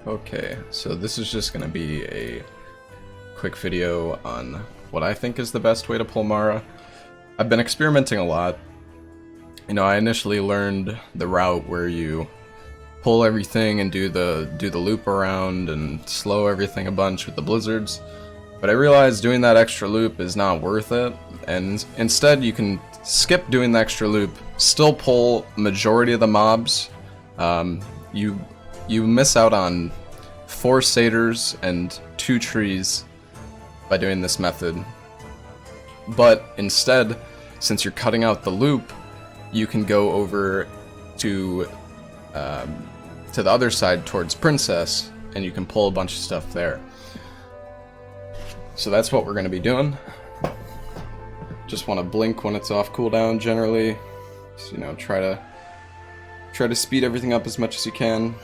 Okay, so this is just going to be a quick video on what I think is the best way to pull Mara. I've been experimenting a lot. You know, I initially learned the route where you pull everything and do the loop around and slow everything a bunch with the blizzards. But I realized doing that extra loop is not worth it, and instead you can skip doing the extra loop, still pull majority of the mobs. You miss out on 4 satyrs and 2 trees by doing this method. But instead, since you're cutting out the loop, you can go over to the other side towards Princess, and you can pull a bunch of stuff there. So that's what we're going to be doing. Just want to blink when it's off cooldown generally. So, you know, try to speed everything up as much as you can.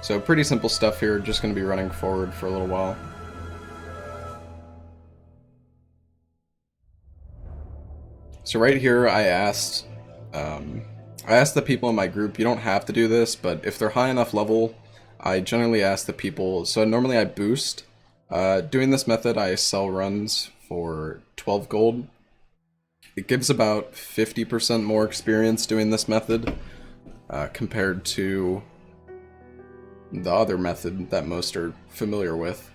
So pretty simple stuff here, just going to be running forward for a little while. So right here I asked the people in my group, you don't have to do this, but if they're high enough level, I generally ask the people, so normally I boost. Doing this method I sell runs for 12 gold. It gives about 50% more experience doing this method compared to the other method that most are familiar with.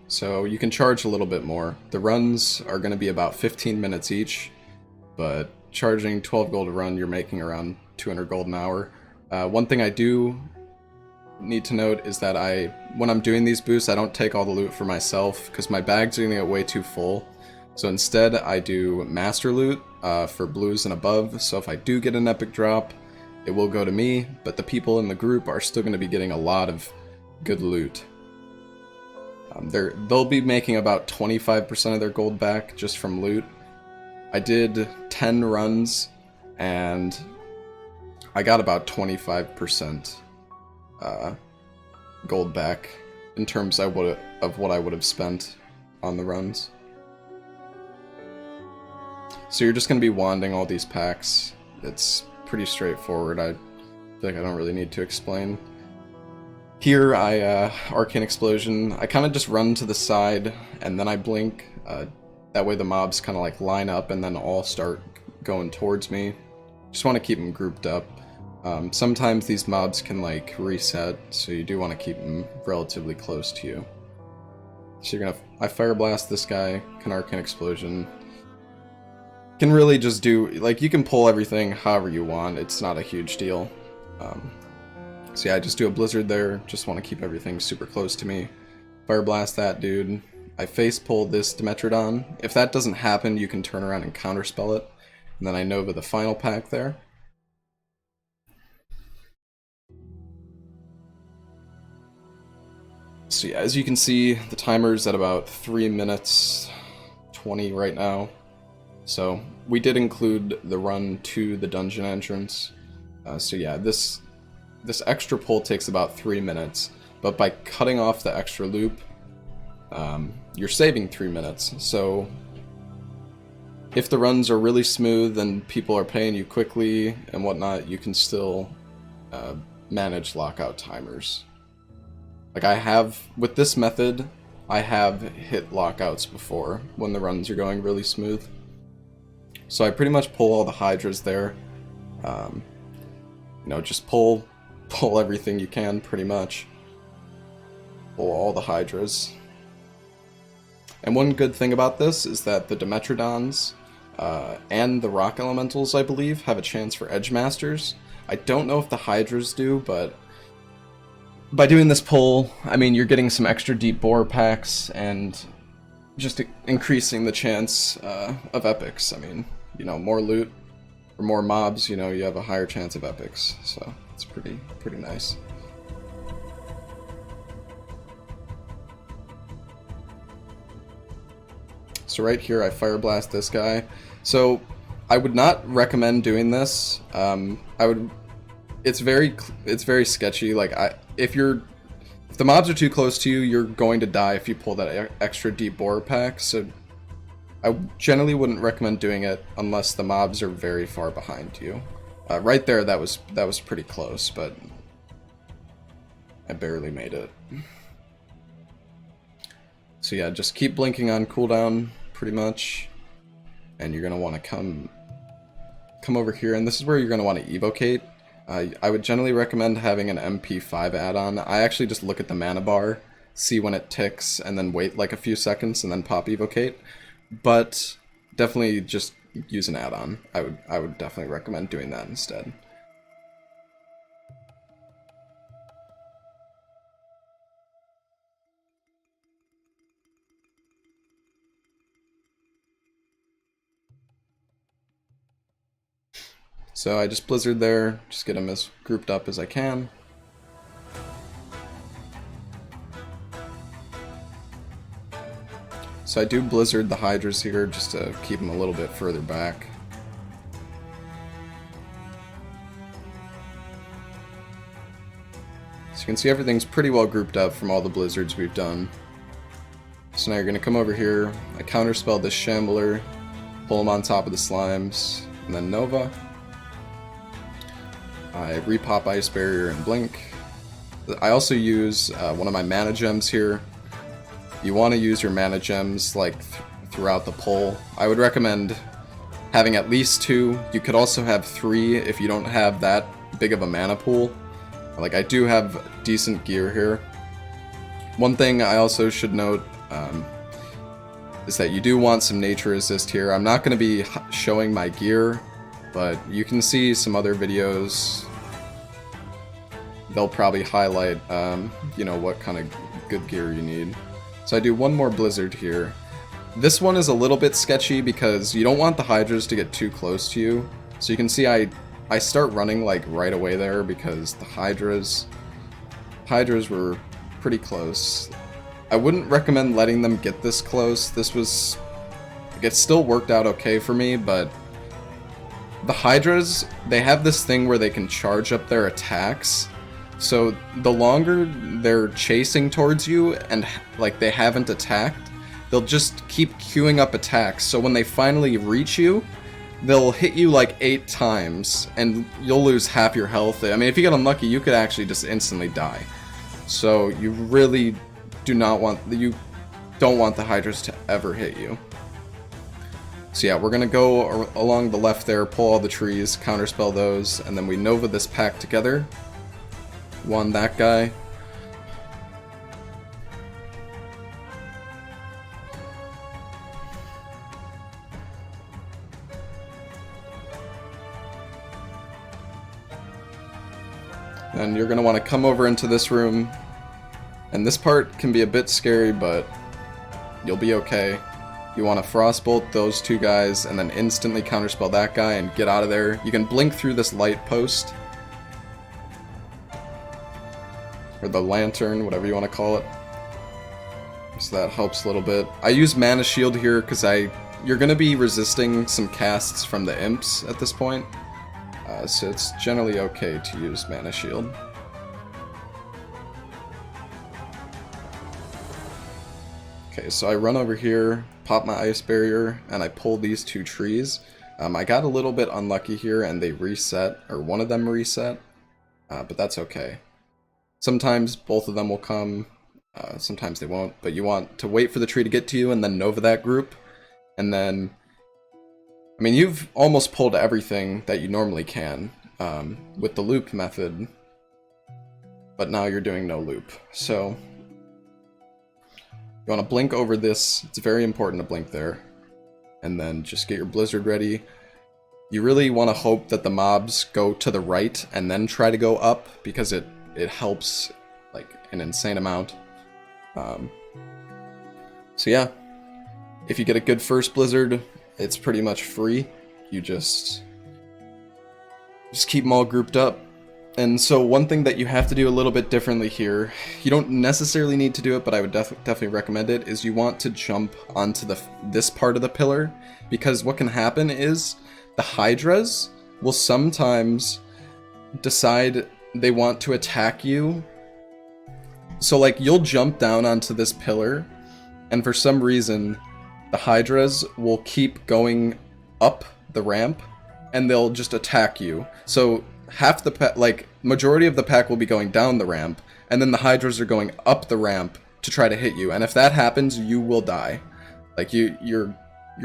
So you can charge a little bit more. The runs are going to be about 15 minutes each, but charging 12 gold a run, you're making around 200 gold an hour. One thing I do need to note is that when I'm doing these boosts, I don't take all the loot for myself because my bags are going to get way too full. So instead, I do master loot for blues and above, so if I do get an epic drop, it will go to me, but the people in the group are still going to be getting a lot of good loot. They'll be making about 25% of their gold back just from loot. I did 10 runs, and I got about 25% gold back in terms of what I would have spent on the runs. So you're just going to be wanding all these packs. It's pretty straightforward. I feel like I don't really need to explain. Here Arcane Explosion, I kind of just run to the side and then I blink. That way the mobs kind of like line up and then all start going towards me. Just want to keep them grouped up. Sometimes these mobs can like reset, so you do want to keep them relatively close to you. So I Fire Blast this guy, can Arcane Explosion. Can really just do, like, you can pull everything however you want, it's not a huge deal. So yeah, I just do a Blizzard there, just want to keep everything super close to me. Fire Blast that dude. I face pull this Dimetrodon. If that doesn't happen, you can turn around and counterspell it. And then I Nova the final pack there. So yeah, as you can see, the timer's at about 3 minutes 20 right now. So we did include the run to the dungeon entrance. So yeah, this extra pull takes about 3 minutes, but by cutting off the extra loop, you're saving 3 minutes. So if the runs are really smooth and people are paying you quickly and whatnot, you can still manage lockout timers. Like with this method, I have hit lockouts before when the runs are going really smooth. So I pretty much pull all the hydras there. You know, just pull everything you can, pretty much. Pull all the hydras. And one good thing about this is that the Dimetrodons and the rock elementals, I believe, have a chance for edge masters. I don't know if the hydras do, but by doing this pull, I mean, you're getting some extra deep bore packs and just increasing the chance of epics. I mean, you know, more loot or more mobs, you know, you have a higher chance of epics. So it's pretty nice. So right here, I Fire Blast this guy. So I would not recommend doing this. It's very sketchy. Like if the mobs are too close to you, you're going to die if you pull that extra deep bore pack. So I generally wouldn't recommend doing it unless the mobs are very far behind you. Right there, that was pretty close, but I barely made it. So yeah, just keep blinking on cooldown, pretty much, and you're gonna want to come over here, and this is where you're gonna want to evocate. I would generally recommend having an MP5 add-on. I actually just look at the mana bar, see when it ticks, and then wait like a few seconds, and then pop evocate. But definitely just use an add-on. I would definitely recommend doing that instead. So I just blizzard there, just get them as grouped up as I can. So I do blizzard the hydras here just to keep them a little bit further back. So you can see everything's pretty well grouped up from all the blizzards we've done. So now you're going to come over here, I counterspell this Shambler, pull him on top of the slimes, and then Nova. I repop Ice Barrier and Blink. I also use one of my mana gems here. You want to use your mana gems like throughout the pull. I would recommend having at least 2. You could also have 3 if you don't have that big of a mana pool. Like, I do have decent gear here. One thing I also should note is that you do want some nature resist here. I'm not going to be showing my gear, but you can see some other videos. They'll probably highlight, you know, what kind of good gear you need. So I do one more blizzard here. This one is a little bit sketchy because you don't want the hydras to get too close to you. So you can see I start running like right away there because the hydras were pretty close. I wouldn't recommend letting them get this close. It still worked out okay for me, but the hydras, they have this thing where they can charge up their attacks. So the longer they're chasing towards you and like they haven't attacked, they'll just keep queuing up attacks. So when they finally reach you, they'll hit you like 8 times and you'll lose half your health. I mean, if you get unlucky, you could actually just instantly die. So you really don't want the hydras to ever hit you. So yeah, we're gonna go along the left there, pull all the trees, counterspell those, and then we Nova this pack together. One that guy. And you're gonna want to come over into this room. And this part can be a bit scary, but you'll be okay. You want to Frostbolt those 2 guys and then instantly counterspell that guy and get out of there. You can blink through this light post. Or the lantern, whatever you want to call it. So that helps a little bit. I use Mana Shield here because you're going to be resisting some casts from the imps at this point. So it's generally okay to use Mana Shield. Okay, so I run over here, pop my Ice Barrier, and I pull these 2 trees. I got a little bit unlucky here and they reset, or one of them reset, but that's okay. Sometimes both of them will come, sometimes they won't, but you want to wait for the tree to get to you and then Nova that group. And then, I mean, you've almost pulled everything that you normally can with the loop method, but now you're doing no loop. So you want to blink over this. It's very important to blink there. And then just get your blizzard ready. You really want to hope that the mobs go to the right and then try to go up because it helps like an insane amount. So yeah, if you get a good first blizzard, it's pretty much free. You just keep them all grouped up. And so one thing that you have to do a little bit differently here, you don't necessarily need to do it, but I would definitely recommend it, is you want to jump onto this part of the pillar, because what can happen is the hydras will sometimes decide they want to attack you. So like you'll jump down onto this pillar, and for some reason the hydras will keep going up the ramp, and they'll just attack you. So half the like majority of the pack will be going down the ramp, and then the hydras are going up the ramp to try to hit you. And if that happens, you will die. Like you're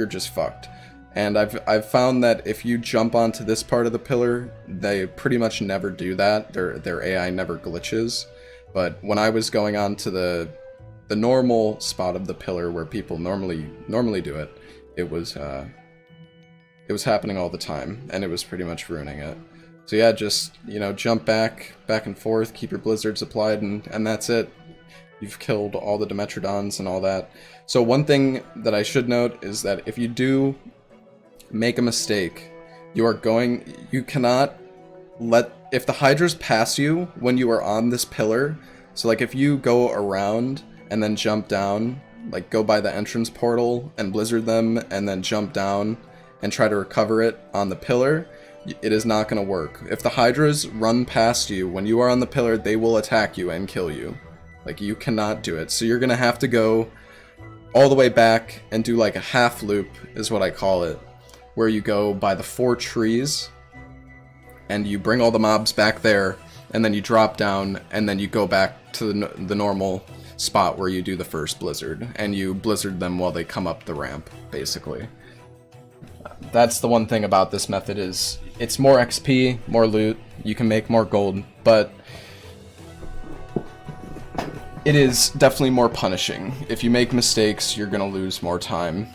just fucked. And I've found that if you jump onto this part of the pillar, they pretty much never do that. Their AI never glitches. But when I was going on to the normal spot of the pillar where people normally do it, it was happening all the time, and it was pretty much ruining it. So yeah, just, you know, jump back and forth, keep your blizzards applied, and that's it. You've killed all the Dimetrodons and all that. So one thing that I should note is that if you do make a mistake, you cannot if the hydras pass you when you are on this pillar, so like if you go around and then jump down, like go by the entrance portal and blizzard them and then jump down and try to recover it on the pillar, it is not going to work. If the hydras run past you when you are on the pillar, they will attack you and kill you. Like, you cannot do it. So you're going to have to go all the way back and do like a half loop, is what I call it, where you go by the 4 trees and you bring all the mobs back there, and then you drop down, and then you go back to the normal spot where you do the first blizzard, and you blizzard them while they come up the ramp, basically. That's the one thing about this method, is it's more XP, more loot, you can make more gold, but it is definitely more punishing. If you make mistakes, you're gonna lose more time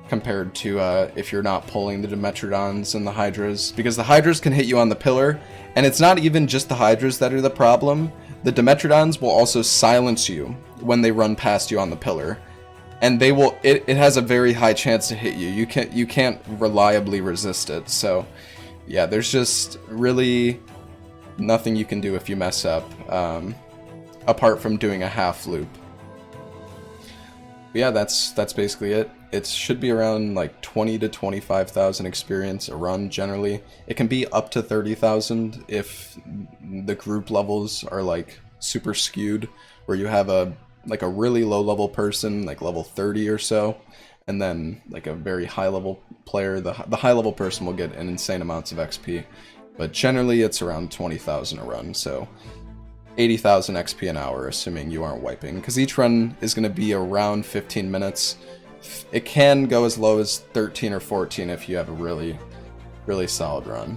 compared to if you're not pulling the Dimetrodons and the hydras, because the hydras can hit you on the pillar, and it's not even just the hydras that are the problem. The Dimetrodons will also silence you when they run past you on the pillar, and they will. It has a very high chance to hit you. You can't reliably resist it. So, yeah, there's just really nothing you can do if you mess up, apart from doing a half loop. But yeah, that's basically it. It should be around like 20 to 25,000 experience a run generally. It can be up to 30,000 if the group levels are like super skewed, where you have a really low level person, like level 30 or so, and then like a very high level player. The high level person will get an insane amounts of XP, but generally it's around 20,000 a run, so 80,000 XP an hour, assuming you aren't wiping, because each run is going to be around 15 minutes. It can go as low as 13 or 14 if you have a really, really solid run.